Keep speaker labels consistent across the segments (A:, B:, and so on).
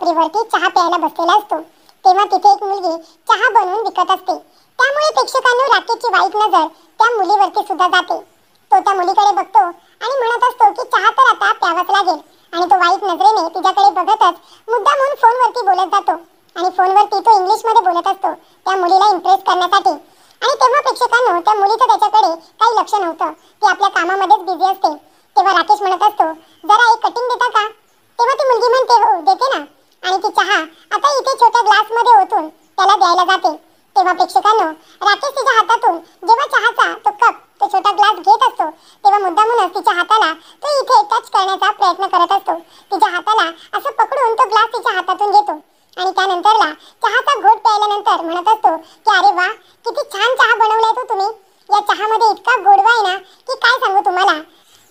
A: टेकडीवरती चहा प्यायला बसलेला असतो तेव्हा तिथे एक मुलगी चहा बनवून विकत असते। त्यामुळे प्रेक्षकांनो राकेशची वाईट नजर त्या मुलीवरती सुद्धा जाते। तो त्या मुलीकडे बघतो आणि म्हणत असतो की चहा तर आता प्यावाच लागेल आणि तो वाईट नजरेने तिच्याकडे बघतच मुद्दामून फोनवरती बोलत जातो आणि फोनवरती तो इंग्लिशमध्ये बोलत असतो त्या मुलीला इम्प्रेस करण्यासाठी। आणि तेव्हा प्रेक्षकांनो त्या मुलीचं त्याच्याकडे काही लक्ष नव्हतं, ती आपल्या कामामध्येच बिझी असते। तेव्हा राकेश म्हणत असतो जरा एक कटिंग देता का? तेव्हा ती मुलगी म्हणते हो देते ना, आणि ती चहा आता इथे छोट्या ग्लासमध्ये ओतून त्याला द्यायला जाते। तेव्हा प्रेक्षकांनो राकेश तिच्या हातातून जेव्हा चहाचा तो कप तो छोटा ग्लास घेत असतो तेव्हा मुद्दामूनच तिच्या हाताला तो इथे टच करण्याचा प्रयत्न करत असतो। तिच्या हाताला असं पकडून तो ग्लास तिच्या हातातून घेतो आणि त्यानंतरला चहाचा घोट प्यायल्यानंतर म्हणत असतो की अरे वा किती छान चहा बनवलाय तो तुम्ही। या चहामध्ये इतका गोडवा आहे ना की काय सांगू तुम्हाला।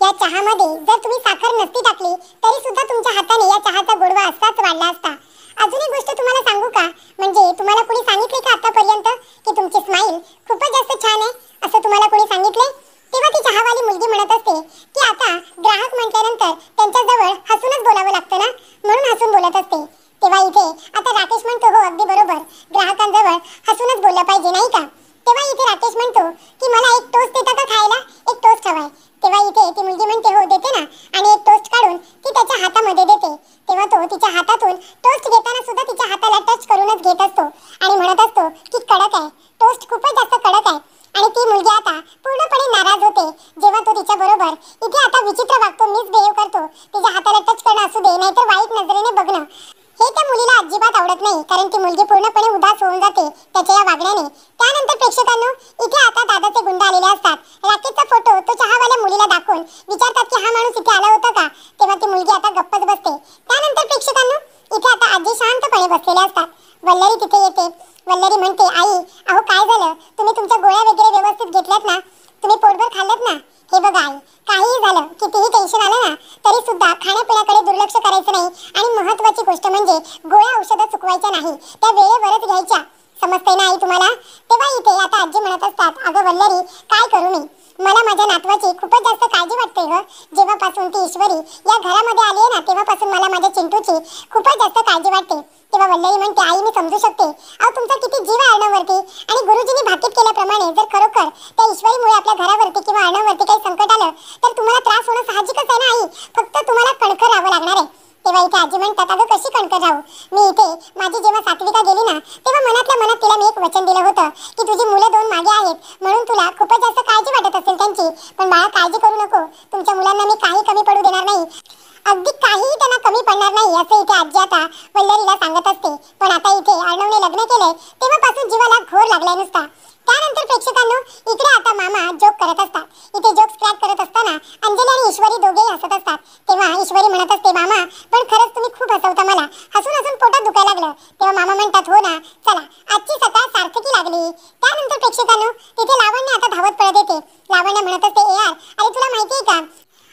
A: या चहामध्ये जर तुम्ही साखर नसती टाकली तरी सुद्धा तुमच्या हाताने या चहाचा गोडवा असाच वाढला असता। अजून एक गोष्ट तुम्हाला सांगू का, म्हणजे तुम्हाला कोणी सांगितले का आतापर्यंत की तुमची स्माईल खूपच जास्त छान आहे असं तुम्हाला कोणी सांगितले? तेव्हा ती चहावाली मुलगी म्हणत असते की आता ग्राहक म्हटल्यानंतर त्यांच्याजवळ हसूनच बोलावं लागतं ना, म्हणून हसून बोलत असते। तेव्हा इथे आता राकेश म्हणतो हो अगदी बरोबर, ग्राहकांजवळ हसूनच बोललं पाहिजे नाही का। तेव्हा इथे राकेश म्हणतो की मला एक टोस्ट देता का खायला, एक टोस्ट हवाय। तेव्हा इथे ती मुलगी म्हणते हो देते ना, आणि एक टोस्ट काढून ती त्याच्या हातामध्ये देते। तेव्हा तो तिच्या हातातून टोस्ट घेताना सुद्धा तिच्या हाताला टच करूनच घेत असतो आणि म्हणत असतो की कडक आहे, टोस्ट खूपच जास्त कडक आहे। आणि ती मुलगी आता पूर्णपणे नाराज होते जेव्हा तो तिच्या बरोबर इथे आता विचित्र वागतो, मिसबिहेव करतो, तिच्या हाताला टच करणं असू दे नाहीतर वाईट नजरेने बघणं, हे त्या मुलीला अजिबात आवडत नाही, कारण ती मुलगी पूर्णपणे उदास होऊन जाते त्याच्या या वागण्याने। त्यानंतर प्रेक्षकांनो इथे आता दादाचे गुंड आलेले असतात। राकेशचा फोटो तो चहावाल्या मुलीला दाखवून विचारतात की हा माणूस इथे आला होता का? तेव्हा ती मुलगी आता गप्पच बसते। त्यानंतर प्रेक्षकांनो इथे आता आजी शांतपणे बसलेले असतात। वल्लरी तिथे येते। वल्लरी म्हणते आई अहो काय झालं, तुम्ही तुमच्या गोळ्या वगैरे व्यवस्थित घेतल्यात ना, तुम्ही पोटभर खाल्लात ना? हे बघा आई काहीही झालं कितीही टेन्शन आलं ना तरी सुद्धा खाण्यापिण्याकडे दुर्लक्ष करायचं नाही, आणि महत्त्वाची गोष्ट म्हणजे गोळ्या औषधं चुकवायच्या नाही, त्या वेळेवरच घ्यायच्या, समजतंय ना आई तुम्हाला? तेव्हा इथे आता आजी म्हणत असतात अगं वल्लरी काय करू मी, मला माझ्या नातवाची खूपच जास्त काळजी वाटते ग। जेव्हापासून ती ईश्वरी या घरामध्ये आली आहे ना तेव्हापासून मला माझ्या चिंटूची खूपच जास्त काळजी वाटते। तेव्हा वल्लरी म्हणते आई मी समजू शकते, अहो तुमचा किती जीव आहे अर्णववरती, आणि गुरुजींनी भाकीत केल्याप्रमाणे जर खरोखर त्या ईश्वरीमुळे आपल्या घरावरती किंवा अर्णववरती काही संकट आलं तर तुम्हाला त्रास होणं साहजिकच आहे ना आई, फक्त तुम्हाला कणखर राहावं लागणार आहे। तेव्हा इथे आजी म्हणतात अगं कशी कणखर राहू, मी इथे माझी जेव्हा सात्विका गेली ना तेव्हा मनातल्या मनात तिला मी एक वचन दिलं होतं की तुझी मुलं 2 मागे आहेत म्हणून तुला खूपच जास्त काळजी वाटत असेल त्यांची, पण बाळा काळजी करू नको, तुमच्या मुलांना मी काही कमी पडू देणार नाही, अगदी काहीही त्यांना कमी पडणार नाही असं इथे आजी आता वल्लरीला सांगत असते। पण आता इथे अर्णवने लग्न केलंय तेव्हापासून जीवाला घोर लागलाय नुसता। त्यानंतर प्रेक्षकांनो इकडे आता मामा जोक करत असतात। इथे जोक्स क्रॅक करत असताना अंजली आणि ईश्वरी दोघेही हसत असतात। तेव्हा ईश्वरी म्हणत असते मामा पण खरंच तुम्ही खूप हसवता मला, हसून हसून पोटात दुखायला लागलं। तेव्हा मामा म्हणतात हो ना, चला आजची सकाळ सार्थकी लागली। त्यानंतर प्रेक्षकांनो तिथे लावण्य आता धावत पळत येते। लावण्य म्हणत असते ए यार अरे तुला माहितीये का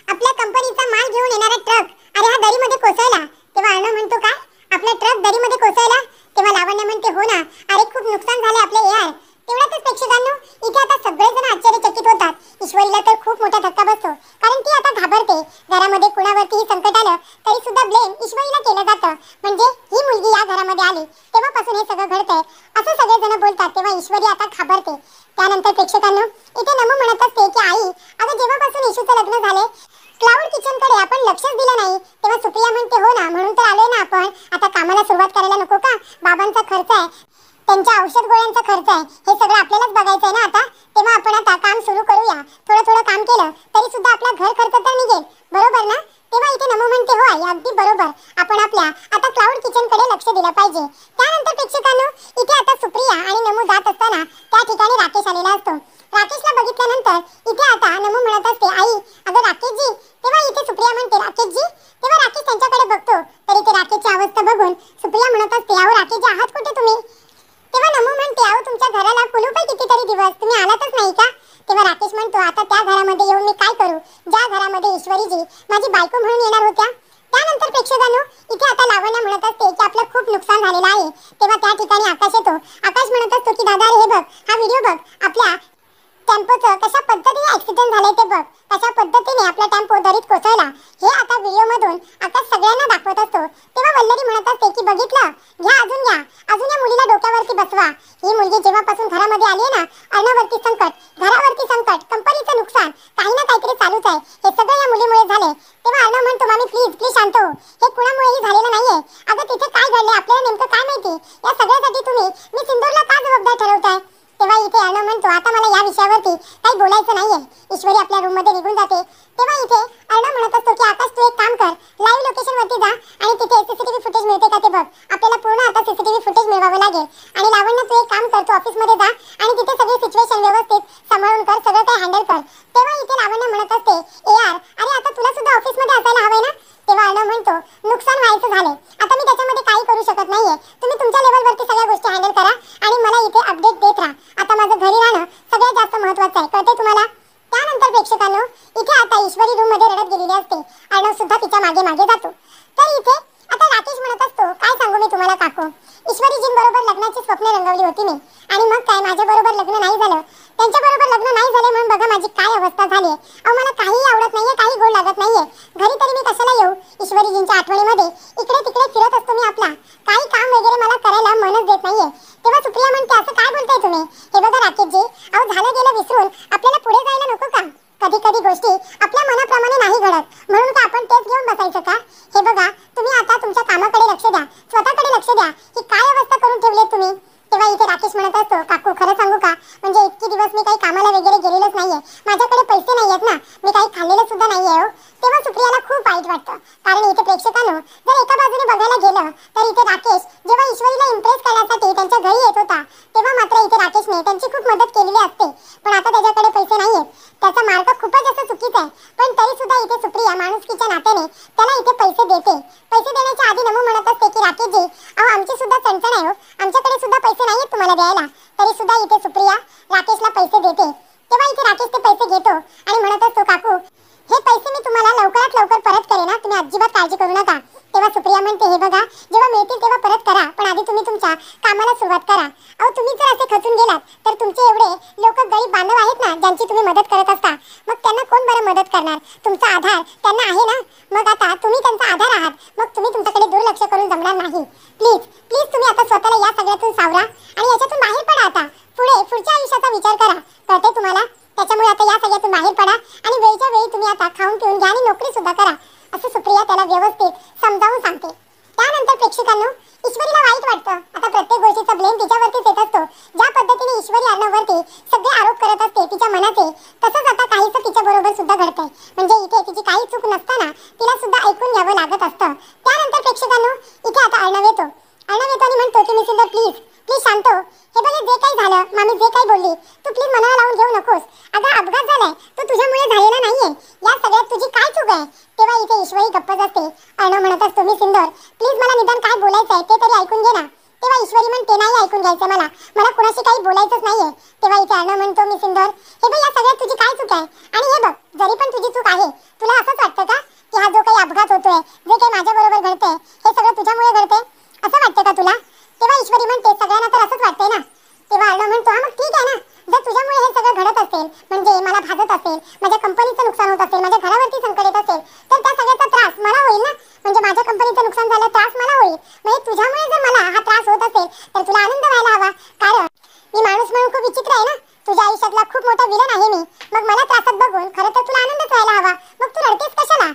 A: आपल्या कंपनीचा माल घेऊन येणारा ट्रक अरे हा दरीमध्ये कोसळला। तेव्हा अर्णव म्हणतो काय आपला ट्रक दरीमध्ये कोसळला? तेव्हा लावण्य म्हणते हो ना, अरे खूप नुकसान झाले आपले यार। तेवढ्यातच प्रेक्षकांनो इथे आता सगळेजण आश्चर्यचकित होतात। ईश्वरीला तर खूप मोठा धक्का बसतो, कारण ती आता घाबरते। घरामध्ये कुणावरतीही संकट आलं तरी सुद्धा ब्लेम ईश्वरीला केलं जातं, म्हणजे ही मुलगी या घरामध्ये आली तेव्हापासून हे सगळं घडतंय असं सगळेजण बोलतात। तेव्हा ईश्वरी आता घाबरते। त्यानंतर प्रेक्षकांनो इथे नमू म्हणत असते की आई अगं जेव्हापासून इशूचं लग्न झाले क्लाउड किचनकडे आपण लक्षच दिलं नाही। तेव्हा सुप्रिया म्हणते हो ना, म्हणून तर आलोय ना आपण, आता कामाला सुरुवात करायला नको का? बाबांचा खर्च आहे, त्यांच्या औषध गोळ्यांचा खर्च आहे, हे सगळं आपल्यालाच बघायचं आहे ना आता, तेव्हा आपण आता काम सुरू करूया। थोडं थोडं काम केलं तरी सुद्धा आपला घर खर्च तर निघेल, बरोबर ना? तेव्हा इथे नमू म्हणते हो आई अगदी बरोबर, आपण आपल्या आता क्लाउड किचनकडे लक्ष दिलं पाहिजे। त्यानंतर प्रेक्षकांनो इथे आता सुप्रिया आणि नमू जात असताना त्या ठिकाणी राकेश आलेला असतो। राकेशला बघितल्यानंतर इथे आता नमू म्हणत असते आई अगं राकेशजी। तेव्हा इथे सुप्रिया म्हणते राकेशजी। तेव्हा राकेश त्यांच्याकडे बघतो तर इथे राकेशची अवस्था बघून सुप्रिया म्हणत असते अहो राकेशजी आहात कुठे तुम्ही? तेव्हा नमू म्हणते अहो तुमच्या घराला कुलूप आहे कितीतरी दिवस, तुम्ही आलातच नाही का? तेव्हा राकेश म्हणतो आता त्या घरामध्ये येऊन मी काय करू ज्या घरामध्ये ईश्वरीजी माझी बायको म्हणून येणार होत्या। त्यानंतर प्रेक्षकांनो इथे आता लावण्य म्हणत असते की आपलं खूप नुकसान झालेलं आहे। तेव्हा त्या ठिकाणी आकाश येतो। आकाश म्हणत असतो की दादा अरे हे बघ हा व्हिडिओ बघ, आपल्या टेम्पोचं कशा पद्धतीने ऍक्सिडेंट झालंय ते बघ, कशा पद्धतीने आपला टेम्पो दरीत कोसळला हे आता व्हिडिओ मधून आकाश सगळ्यांना दाखवत असतो. तेव्हा वल्लरी म्हणत असते की बघितलं, घ्या अजून या मुलीला डोक्यावरती बसवा. ही मुलगी जेव्हापासून घरामध्ये आली आहे ना, अर्णावरती संकट, घरावरती संकट, कंपनीचं नुकसान, काही ना काहीतरी चालूच आहे. हे सगळं या मुलीमुळे झाले. तेव्हा अर्णव म्हणतो मामी प्लीज शांत हो, हे कुणामुळेही झालेलं नाहीये. अगं तिथे काय घडले आपल्याला नेमकं काय माहिती, या सगळ्यासाठी तुम्ही मी सिंदूरला का जबाबदार ठरवताय. तेव्हा इथे अर्णव म्हणतो आता मला या विषयावरती काही बोलायचं नाहीये. ईश्वरी आपल्या रूम मध्ये निघून जाते. तेव्हा इथे अर्णव म्हणत असतो की आकाश तू एक काम कर, लाईव्ह लोकेशन वरती जा आणि तिथे सीसीटीव्ही फुटेज मिळते का ते बघ. आपल्याला पूर्ण आता सीसीटीव्ही फुटेज मिळवावं लागेल. आणि लावण्य तू एक काम कर, तू ऑफिस मध्ये जा आणि तिथे सगळी सिच्युएशन व्यवस्थित सांभाळून कर, सगळं काही हँडल कर. तेव्हा इथे लावण्य म्हणत असते ए यार, अरे आता तुला सुद्धा ऑफिस मध्ये असायला हवंय ना. तेव्हा अर्णव म्हणतो नुकसान व्हायचं झाले, आता मी त्याच्यामध्ये काही करू शकत नाहीये. तुम्ही तुमच्या लेवलवरती सगळ्या गोष्टी हँडल करा आणि मला इथे अपडेट देत राहा. आता माझं घरी राहणं सगळ्यात जास्त महत्त्वाचं आहे, कळते तुम्हाला. त्यानंतर प्रेक्षकांनो इथे आता ईश्वरी रूम मध्ये रडत गेलेली असते. अर्णव सुद्धा तिच्या मागे मागे जातो. तर इथे आता राकेश म्हणत असतो काय सांगू मी तुम्हाला काकू, ईश्वरीजींबरोबर लग्नाची स्वप्न रंगवली होती मी आणि मग काय माझ्या बरोबर लग्न नाही झालं, त्यांच्या बरोबर लग्न नाही झाले म्हणून बघा माझी काय अवस्था झाली. अहो मला काही आवडत नाहीये, काही गोड लागत नाहीये. घरी तरी मी कशाला येऊ, ईश्वरीजींच्या आठवणीमध्ये इकडे तिकडे फिरत असतो मी आपला, काही काम वगैरे मला करायला मनच देत नाहीये. तेव्हा सुप्रिया म्हणते असं काय बोलताय तुम्ही. हे बघा राकेशजी, अहो झालं गेलं विसरून आपल्याला पुढे जायला नको का. कधी कधी गोष्टी आपल्या मनाप्रमाणे नाही घडत, म्हणून का आपण तेच घेऊन बसायचं का. हे बघा तुम्ही आता तुमच्या कामाकडे लक्ष द्या, स्वतःकडे लक्ष द्या. ही काय अवस्था करून ठेवली तुम्ही. तेव्हा इथे राकेश म्हणत असतो काकू खरं सांगू का, म्हणजे इतके दिवस मी काही कामाला वगैरे गेलेलोच नाहीये, माझ्याकडे पैसे नाहीयेत ना, मी काही खाल्लेलं सुद्धा नाहीये हो. तेव्हा सुप्रियाला खूप वाईट वाटतं, कारण इथे प्रेक्षकांनो जर एका बाजूने बघायला गेलं तर इथे राकेश जेव्हा ईश्वरीला इम्प्रेस करण्यासाठी त्यांच्या घरी येत होता तेव्हा मात्र इथे राकेशने त्यांची खूप मदत केलेली असते. पण आता त्याच्याकडे पैसे नाहीयेत, त्याचा मार्ग खूपच जास्त चुकीचा आहे. पण तरी सुद्धा इथे सुप्रिया माणुसकीच्या नात्याने त्याला इथे पैसे देते. पैसे देण्याच्या आधी नमू म्हणत असते की राकेशजी अहो आमची सुद्धा चणचण आहे हो, आमच्याकडे सुद्धा पैसे नाहीयेत तुम्हाला द्यायला. तरी सुद्धा इथे सुप्रिया राकेशला पैसे देते. तेव्हा इथे राकेश ते पैसे घेतो आणि म्हणत असतो काकू हे पैसे मी तुम्हाला लवकरात लवकर परत करेन ना, तुम्ही अजिबात काळजी करू नका. तेव्हा सुप्रिया म्हणते हे बघा जेव्हा मिळतील तेव्हा परत करा, पण आधी तुम्ही तुमच्या कामाला सुरुवात करा. अहो तुम्ही जर असे खचून गेलात तर तुमचे एवढे लोक गरीब बांधव आहेत ना ज्यांची तुम्ही मदत करत असता, मग त्यांना कोण बरं मदत करणार. तुमचा आधार त्यांना आहे ना, मग आता तुम्ही त्यांचा आधार आहात, मग तुम्ही तुमच्याकडे दुर्लक्ष करून जमणार नाही. प्लीज तुम्ही आता स्वतःला या सगळ्यातून सावरा आणि याच्यातून बाहेर पडा. आता पुढच्या आयुष्याचा विचार करा, कळते तुम्हाला. त्याच्यामुळे आता या सगळ्यातून बाहेर पडा आणि वेळच्या वेळी तुम्ही आता खाऊन पिऊन घ्या आणि नोकरी सुद्धा करा, असं सुप्रिया त्याला व्यवस्थित समजावून सांगते. त्यानंतर प्रेक्षकांनो ईश्वरीला वाईट वाटतं, आता प्रत्येक गोष्टीचा ब्लेम तिच्यावरतीच येत असतो. ज्या पद्धतीने ईश्वरी अर्णववरती सगळे आरोप करत असते तिच्या मनाचे, तसंच आता काहीसं तिच्या बरोबर सुद्धा घडतंय. म्हणजे इथे तिची काही चूक नसताना तिला सुद्धा ऐकून घ्यावं लागत असतं. त्यानंतर प्रेक्षकांनो इथे आता अर्णव येतो आणि म्हणतो की मिसिंदर प्लीज शांत हो. हे बघे जे काही झालं, मामी जे काही बोलली तू प्लीज मनाला लावून घेऊ नकोस. अगं अपघात झालाय तो तुझ्यामुळे झालेला नाहीये, या सगळ्यात तुझी काय चूक आहे. तेव्हा इथे ईश्वरी गप्पच असते. अर्णव म्हणत असतो मिसिंदर प्लीज मला निदान काय बोलायचं आहे ते तरी ऐकून घे ना. तेव्हा ईश्वरी म्हणते नाही ऐकून घ्यायचं मला कुणाशी काही बोलायचंच नाहीये. तेव्हा इथे अर्णव म्हणतो मिसिंदर हे बघ या सगळ्यात तुझी काय चूक आहे. आणि हे बघ जरी पण तुझी चूक आहे, तुला असंच वाटतं का की हा जो काही अपघात होतोय, जे काही माझ्या बरोबर घडतंय हे सगळं तुझ्यामुळे घडतंय, असं वाटतं का तुला. तेव्हा ईश्वरी म्हणते सगळ्यांना तर असंच वाटतंय ना. तेव्हा अर्णव म्हणतो हा मग ठीक आहे ना, जर तुझ्यामुळे हे सगळं घडत असेल, म्हणजे मला भाजत असेल, माझ्या कंपनीचं नुकसान होत असेल, माझ्या घरावरती संकट येत असेल, तर त्या सगळ्याचा त्रास मला होईल ना. म्हणजे माझ्या कंपनीचं नुकसान झालं, त्रास मला होईल. म्हणजे तुझ्यामुळे जर मला हा त्रास होत असेल तर तुला आनंद व्हायला हवा, कारण मी माणूस म्हणून खूप विचित्र आहे ना. तुझ्या आयुष्यातला खूप मोठा विलन आहे मी, मग मला त्रासात बघून खरं तर तुला आनंदच व्हायला हवा. मग तू रडतेस कशाला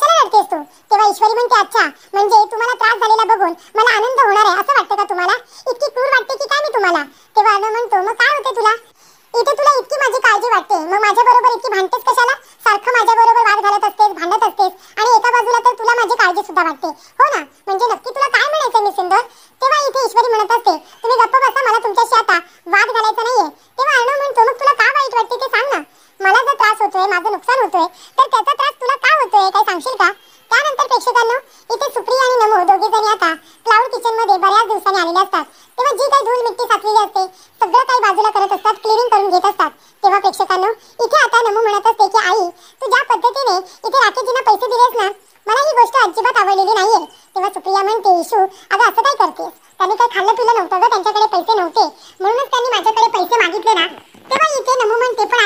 A: रडतेस तू. तेव्हा ईश्वरी म्हणते अच्छा म्हणजे तुम्हाला त्रास झालेला बघून मला आनंद होणार आहे असं वाटतं का तुम्हाला. इतकी क्रूर वाटते की काय मी तुम्हाला. तेव्हा अर्णव म्हणतो मग काय होते तुला. इथे तुला इतकी माझी काळजी वाटते, मग माझ्या बरोबर इतकी भांडतेस कशाला. सारखं माझ्या बरोबर वाद घालत असतेस, भांडत असतेस आणि एका बाजूला तर तुला माझी काळजी सुद्धा वाटते हो ना. म्हणजे नक्की तुला काय म्हणायचं मिसिंदर. तेव्हा इथे ईश्वरी म्हणत असते तुम्ही गप्प बसा, मला तुमच्याशी आता वाद घालायचा नाहीये. तेव्हा अर्णव म्हणतो मग तुला का वाईट वाटते ते सांग ना. मला जर त्रास होतोय, माझं नुकसान होतोय, तर त्याचा त्रास तुला का होतोय काय सांगशील का. त्यानंतर प्रेक्षकांनो इथे सुप्रिया आणि नमो दोघे जणी आता क्लाउड किचन मध्ये बऱ्याच दिवसांनी आलेले असतात. तेव्हा जी काही धूळ मिट्टी साचलेली असते सगळं काही बाजूला करत असतात, क्लिनिंग करून घेत असतात. तेव्हा प्रेक्षकांनो इथे आता नमो म्हणत असते की आई तू ज्या पद्धतीने इथे राकेशजींना पैसे दिलेस ना, मला ही गोष्ट अजिबात आवडलेली नाहीये. तेव्हा सुप्रिया म्हणते इशू अगं असं काय करतेस, त्यांनी काही खाल्लं पिलं नव्हतं ग, त्यांच्याकडे पैसे नव्हते म्हणूनच त्यांनी माझ्याकडे पैसे मागितले ना. तेव्हा इथे नमो म्हणते पण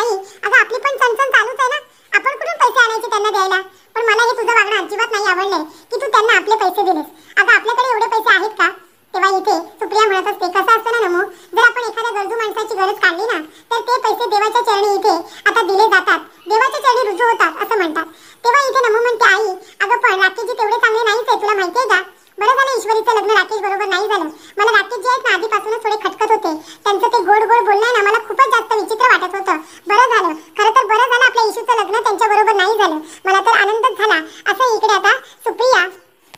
A: म्हणत असते, कसं असतं ना नमो, जर आपण एखाद्या गरजू माणसाची गरज काढली ना तर ते पैसे देवाच्या चरणी इथे आता दिले जातात, देवाच्या चरणी रुजू होतात असं म्हणतात. तेव्हा इथे नमो म्हणते, आई अगं पण राकेशजी तेवढे चांगले नाहीच आहे, तुला माहिती आहे का? बरं झालं ईश्वरीचं लग्न राकेश बरोबर नाही झालं. मला राकेश जे आहेत ना आधीपासूनच थोडे खटकत होते. त्यांचं ते गोड गोड बोलणं ना मला खूपच जास्त विचित्र वाटत होतं. बरं झालं, खरं तर बरं झालं आपल्या इशूचं लग्न त्यांच्या बरोबर नाही झालं. मला तर आनंदच झाला असं इकडे आता सुप्रिया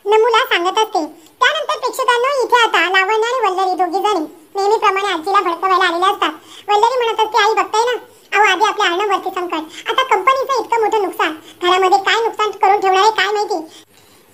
A: नमूला सांगत असते. त्यानंतर प्रेक्षकांनो इथे आता लावण्य आणि वल्लरी दोघी जणी नेहमीप्रमाणे आजीला भडकवायला आलेल्या असतात. वल्लरी म्हणत असते, आई बघताय ना, अहो आधी आपल्या अर्णववरती संकट, आता कंपनीचं इतकं मोठं नुकसान, घरामध्ये काय नुकसान करून ठेवणार आहे काय माहिती.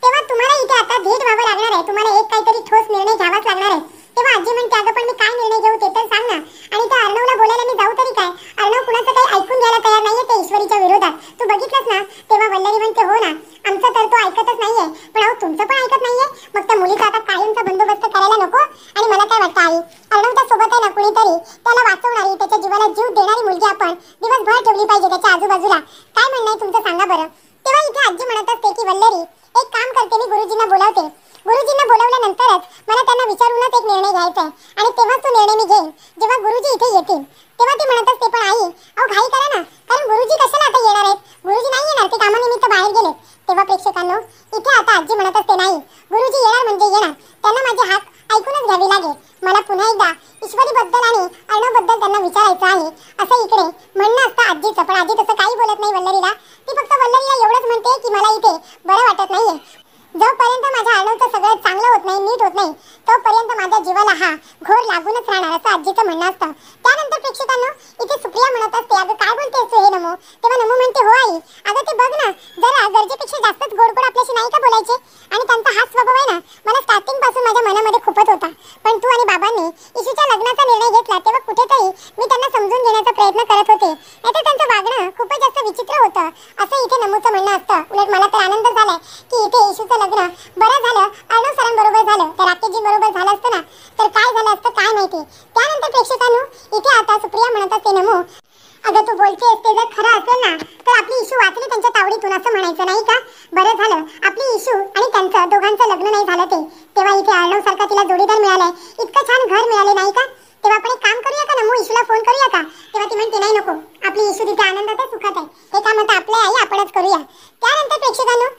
A: तेव्हा तुम्हाला इथे आता धीट व्हावं लागणार आहे, तुम्हाला एक काहीतरी ठोस निर्णय घ्यावाच लागणार आहे. तेव्हा आजी म्हणते, अगं पण मी काय निर्णय घेऊ ते तर सांग ना. आणि त्या अर्णवला बोलायला मी जाऊ तरी काय? अर्णव कुणाचं काही ऐकून घ्यायला तयार नाहीये ते ईश्वरीच्या विरोधात, तू बघितलंस ना. तेव्हा वल्लरी म्हणते, हो ना, आमचं तर तो ऐकतच नाहीये, पण अहो तुमचं पण ऐकत नाहीये, मग त्या मुलीचा आता कायमचा बंदोबस्त करायला नको. आणि मला काय वाटतं आई, अर्णवच्या सोबत आहे ना कुणीतरी त्याला वाचवणारी, त्याच्या जीवाला जीव देणारी मुलगी आपण दिवसभर ठेवली पाहिजे त्याच्या आजूबाजूला. काय म्हणणं आहे तुमचं सांगा बरं. तेव्हा इथे आजी म्हणत असते की वल्लरी एक काम करते, मी गुरुजींना बोलावते. गुरुजींना बोलावल्यानंतरच मला त्यांना विचारूनच एक निर्णय घ्यायचा आहे आणि तेव्हाच तो निर्णय मी घेईन जेव्हा गुरुजी इथे येतील. तेव्हा ती म्हणत असते, पण आई अहो घाई करा ना, कारण गुरुजी कशाला आता येणार आहेत? गुरुजी नाही येणार, ते कामानिमित्त बाहेर गेले. तेव्हा प्रेक्षकांनो इथे आता आजी म्हणत असते, नाही गुरुजी येणार म्हणजे येणार, त्यांना माझी हाक ऐकूनच घ्यावी लागेल. मला पुन्हा एकदा ईश्वरीबद्दल आणि अर्णवबद्दल त्यांना विचारायचं आहे असं इकडे म्हणणं असतं आजीचं. पण आजी तसं काही बोलत नाही वल्लरीला. ती फक्त वल्लरीला एवढंच म्हणते की मला इथे बरं वाटत नाहीये. जोपर्यंत माझ्या अर्णवचं सगळं चांगलं होत नाही, नीट होत नाही, तोपर्यंत माझ्या जीवाला हा घोर लागूनच राहणार असं आजीचं म्हणणं असतं. त्यानंतर प्रेक्षकांनो इथे सुप्रिया म्हणत असते, अगं काय बोलतेस तू हे नमो. तेव्हा नमो म्हणते, हो आई, अगं ते बघ ना, जरा गरजेपेक्षा जास्तच गोड गोड आपल्याशी नाही का बोलायचे. आणि त्यांचा हा स्वभाव आहे ना मला स्टार्टिंग पासून माझ्या मनामध्ये खूपच होता. पण तू आणि बाबांनी इशूच्या लग्नाचा निर्णय घेतला तेव्हा कुठेतरी मी त्यांना समजून घेण्याचा प्रयत्न करत होते, नाहीतर त्यांचं वागणं खूपच जास्त विचित्र होतं असं इथे नमोचं म्हणणं असतं. उलट मला तर आनंद झालाय की इथे इशूचं लग्न बरं झालं अर्णव सरांबरोबर झालं, तर राकेशजी बरोबर झालं असतं ना तर काय झालं असतं काय माहिती. त्यानंतर प्रेक्षकांनो इथे आता सुप्रिया म्हणत असते, नमो अगं तू बोलतेस ते जर खरं असेल ना तर आपली इशू वाचली त्यांच्या तावडीतून असं म्हणायचं नाही का. बरं झालं आपली इशू आणि त्यांचं दोघांचं लग्न नाही झालं ते. तेव्हा इथे अर्णव सारखा तिला जोडीदार मिळालाय, इतकं छान घर मिळाले नाही का. तेव्हा आपण एक काम करूया का नमो, इशूला फोन करूया का. तेव्हा ती म्हणते, नाही नको, आपली इशू तिथे आनंदात आहे, सुखात आहे, हे काम आता आपल्या आई आपणच करूया. त्यानंतर प्रेक्षकांनो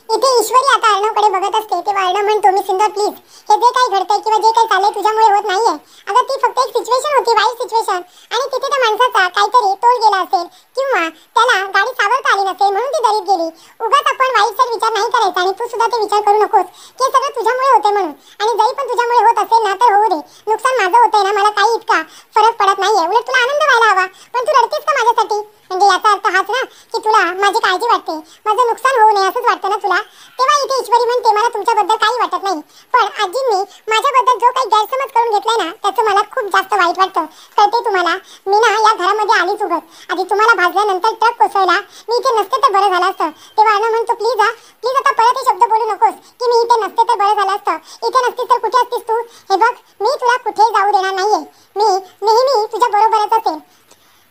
A: इथे ईश्वरी आता अर्णवकडे बघत असते. तेव्हा अर्णव म्हणतो, मी सुंदर प्लीज, हे जे काही घडतंय किंवा जे काही चाललंय तुझ्यामुळे होत नाहीये. अगं ती फक्त एक सिच्युएशन होती, वाईट सिच्युएशन, आणि तिथे त्या माणसाचा काहीतरी तोल गेला असेल किंवा त्याला गाडी सावरता आली नसेल म्हणून ती दरीत गेली. उगाच आपण वाईट विचार नाही करायचा आणि तू सुद्धा ते विचार करू नकोस की हे सगळं तुझ्यामुळे होते म्हणून. आणि जरी पण तुझ्यामुळे होत असेल ना तर होऊ दे, नुकसान माझं होतंय ना, मला काही इतका फरक पडत नाहीये, उलट तुला आनंद व्हायला हवा. पण तू रडतेस का माझ्यासाठी, म्हणजे याचा अर्थ हाच ना की तुला माझी काळजी वाटते, माझं नुकसान होऊ नये असंच वाटतं ना तुला. तेव्हा इथे ईश्वरी म्हणते, मला तुमच्याबद्दल काही वाटत नाही, पण आजींनी माझ्याबद्दल जो काही गैरसमज करून घेतलाय ना त्याचं मला खूप जास्त वाईट वाटतं. कळते तुम्हाला, मी ना या घरामध्ये आलीच उगत, आधी तुम्हाला भाजल्यानंतर ट्रक कोसळला, मी इथे नसते तर बरं झालं असतं. तेव्हा अर्णव म्हणतो, प्लीज प्लीज आता परत हे शब्द बोलू नकोस की मी इथे नसते तर बरं झालं असतं. इथे नसतीस तर कुठे असतीस तू. हे बघ, मी तुला कुठेही जाऊ देणार नाहीये, मी नेहमी तुझ्या बरोबरच असेल.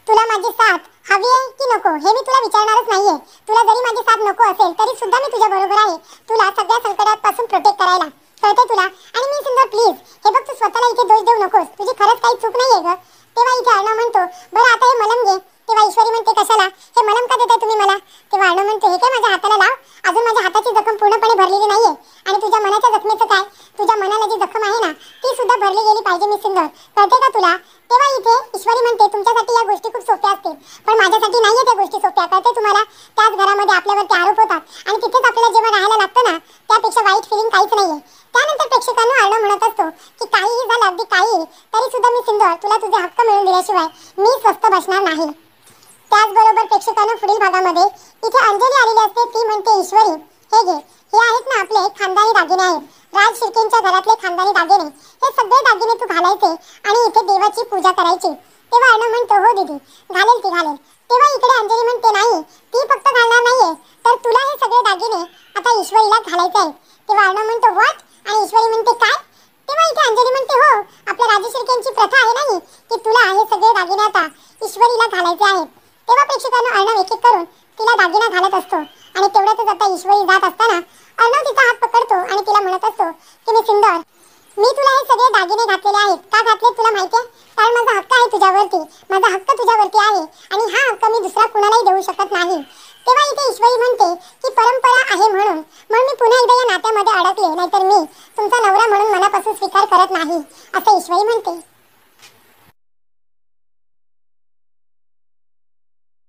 A: तुला माझी साथ हवी आहे की नको हे मी तुला विचारणारच नाहीये. तुला जरी माझी साथ नको असेल तरी सुद्धा मी तुझ्या बरोबर आहे, तुला सगळ्या संकटापासून प्रोटेक्ट करायला. कळते तुला. आणि मी सुंदर प्लीज, हे बघ तू स्वतःला इथे दोष देऊ नकोस, तुझी खरंच काही चूक नाहीये ग. तेव्हा इथे अर्णव म्हणतो, बरं आता हे मलम घे. तेव्हा ईश्वरी म्हणते, कशाला, हे मलम का देताय तुम्ही मला. तेव्हा अर्णव म्हणतो, हे काय माझ्या हाताला लाव, अजून माझ्या हाताची जखम पूर्णपणे भरलेली नाहीये. आणि तुझ्या मनाच्या जखमेचं काय, तुझ्या मनाला जी जखम आहे ना ती सुद्धा भरली गेली पाहिजे मी सुंदर. कळते का तुला. तेव्हा इथे ईश्वरी म्हणते, तुमच्यासाठी या गोष्टी खूप सोप्या असतील पण माझ्यासाठी नाहीये त्या गोष्टी सोप्या. कळते तुम्हाला. त्याच घरामध्ये आपल्यावरती आरोप होतात आणि तिथेच आपल्याला जेव्हा राहायला लागतं ना त्यापेक्षा वाईट फिलिंग काहीच नाहीये. त्यानंतर प्रेक्षकांना अर्णव म्हणत असतो की काहीही झालं, अगदी काहीही, तरी सुद्धा मी सुंदर तुला तुझे हक्क मिळवून दिल्याशिवाय मी स्वस्थ बसणार नाही. त्याचबरोबर प्रेक्षकांना पुढील भागामध्ये इथे अंजली आलेली असते. ती म्हणते, ईश्वरी हे घे, हे आहेत ना आपले खानदानी दागिने आहेत, राज शिर्केंच्या घरातले खानदानी दागिने, हे सगळे दागिने तू घालायचे आणि इथे देवाची पूजा करायची. तेव्हा अर्णव म्हणतो, हो दीदी घालेल ती घालेल. तेव्हा इकडे अंजली म्हणते, नाही ती फक्त घालणार नाहीये तर तुला हे सगळे दागिने आता ईश्वरीला घालायचे आहेत. तेव्हा अर्णव म्हणतो, व्हॉट, आणि ईश्वरी म्हणते, काय. तेव्हा इथे अंजली म्हणते, हो आपल्या राजशिर्केंची प्रथा आहे नाही की तुला हे सगळे दागिने आता ईश्वरीला घालायचे आहेत. तेव्हा प्रेक्षकांना अर्णव एक एक करून तिला दागिना घालत असतो आणि तेवढ्यातच आता ईश्वरी जात असताना अर्णव तिचा हात पकडतो आणि तिला म्हणत असतो की मी सुंदर, मी तुला हे सगळे दागिने घातलेले आहेत. का घातले तुला माहिती आहे? कारण माझा हक्क आहे तुझ्यावरती. माझा हक्क तुझ्यावरती आहे आणि हा हक्क मी दुसऱ्या कुणालाही देऊ शकत नाही. तेव्हा इथे ईश्वरी म्हणते की परंपरा आहे म्हणून मी पुन्हा एकदा या नात्यामध्ये अडकले, नाहीतर मी तुमचा नवरा म्हणून मनापासून स्वीकार करत नाही, असं ईश्वरी म्हणते.